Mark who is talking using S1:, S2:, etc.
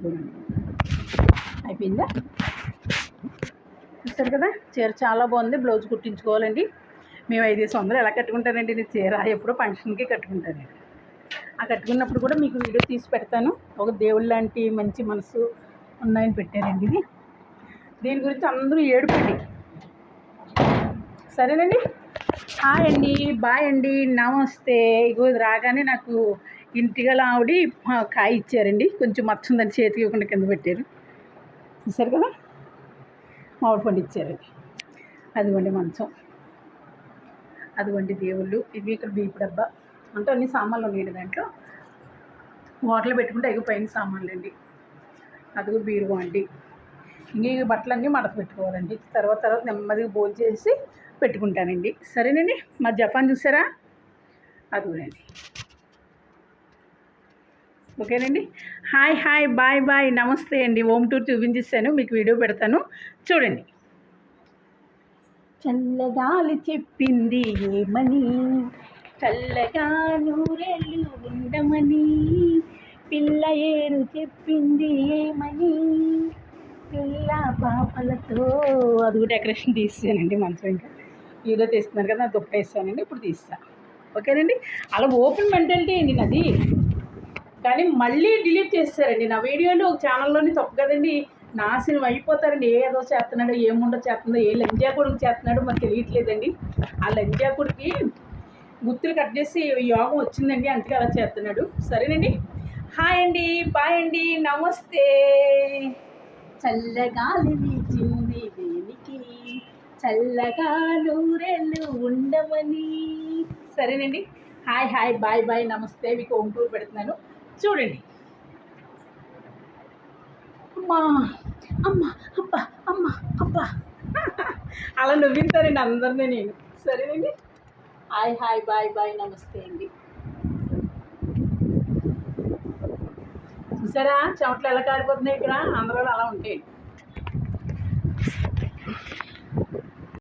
S1: ఇదిగోనండి అయిపోయిందా. చూస్తారు కదా చీర చాలా బాగుంది. బ్లౌజ్ కుట్టించుకోవాలండి. మేము 500 ఎలా కట్టుకుంటానండి నేను చీర ఎప్పుడో ఫంక్షన్కి కట్టుకుంటానండి. ఆ కట్టుకున్నప్పుడు కూడా మీకు వీడియో తీసి పెడతాను. ఒక దేవుళ్ళ లాంటి మంచి మనసు ఉన్నాయని పెట్టారండి ఇది. దీని గురించి అందరూ ఏడుపండి. సరేనండి. హాయ్ అండి, బాయ్ అండి, నమస్తే. ఇగో రాగానే నాకు ఇంటిగల ఆవిడ కాయ ఇచ్చారండి. కొంచెం మచ్చుందని చేతికి ఇవ్వకుండా కింద పెట్టారు. చూసారు కదా మామిడి పండు ఇచ్చారండి. అదిగోండి మంచం, అదిగోండి దేవుళ్ళు. ఇవి ఇక్కడ బీపు డబ్బా అంటే అన్ని సామాన్లు ఉన్నాయండి దాంట్లో. వాటర్లో పెట్టుకుంటే అవి పైన సామాన్లు అండి. అదిగో బీరువా అండి. ఇంక ఈ బట్టలన్నీ మడత పెట్టుకోవాలండి. తర్వాత నెమ్మదిగా భోజనం చేసి పెట్టుకుంటానండి. సరేనండి. మా జపాన్ చూసారా అదిగోనండి. ఓకేనండి. హాయ్ హాయ్ బాయ్ బాయ్ నమస్తే అండి. హోమ్ టూర్ చూపించేస్తాను, మీకు వీడియో పెడతాను చూడండి. చల్లగాలి చెప్పింది ఏమని, చల్లగా నూరెళ్ళు ఉండమని, పిల్ల ఏరు చెప్పింది ఏమని, పిల్ల పాపలతో. అది కూడా డెకరేషన్ తీసానండి మంచం. ఇంకా వీడియో తీస్తున్నారు కదా, నా దుప్పటి వేస్తానండి. ఇప్పుడు తీస్తాను. ఓకేనండి. అలా ఓపెన్ మెంటాలిటీ అండి నాది, కానీ మళ్ళీ డిలీట్ చేస్తారండి నా వీడియోలు. ఒక ఛానల్లోని తప్పు కదండి, నాశనం అయిపోతారండి. ఏదో చేస్తున్నాడో ఏముండో చేస్తుందో, ఏ లంజా కొడుకు చేస్తున్నాడో మాకు తెలియట్లేదండి. ఆ లంజా కొడుకి గుర్తులు కట్ చేసి యోగం వచ్చిందండి, అందుకే అలా చేస్తున్నాడు. సరేనండి. హాయ్ అండి, బాయ్ అండి, నమస్తే. చల్లగాలి వీచింది దేనికి, చల్లగా నూరెళ్ళు ఉండమని. సరేనండి. హాయ్ హాయ్ బాయ్ బాయ్ నమస్తే. మీకు హోమ్ టూర్ పెడుతున్నాను చూడండి. అమ్మా అమ్మ అబ్బా అమ్మ అబ్బా అలా నవ్వింతారండి అందరినీ నేను. సరేనండి. హాయ్ హాయ్ బాయ్ బాయ్ నమస్తే అండి. చూసారా చెమటలు ఎలా కారిపోతున్నాయి ఇక్కడ. ఆంధ్రాలో అలా ఉంటాయి.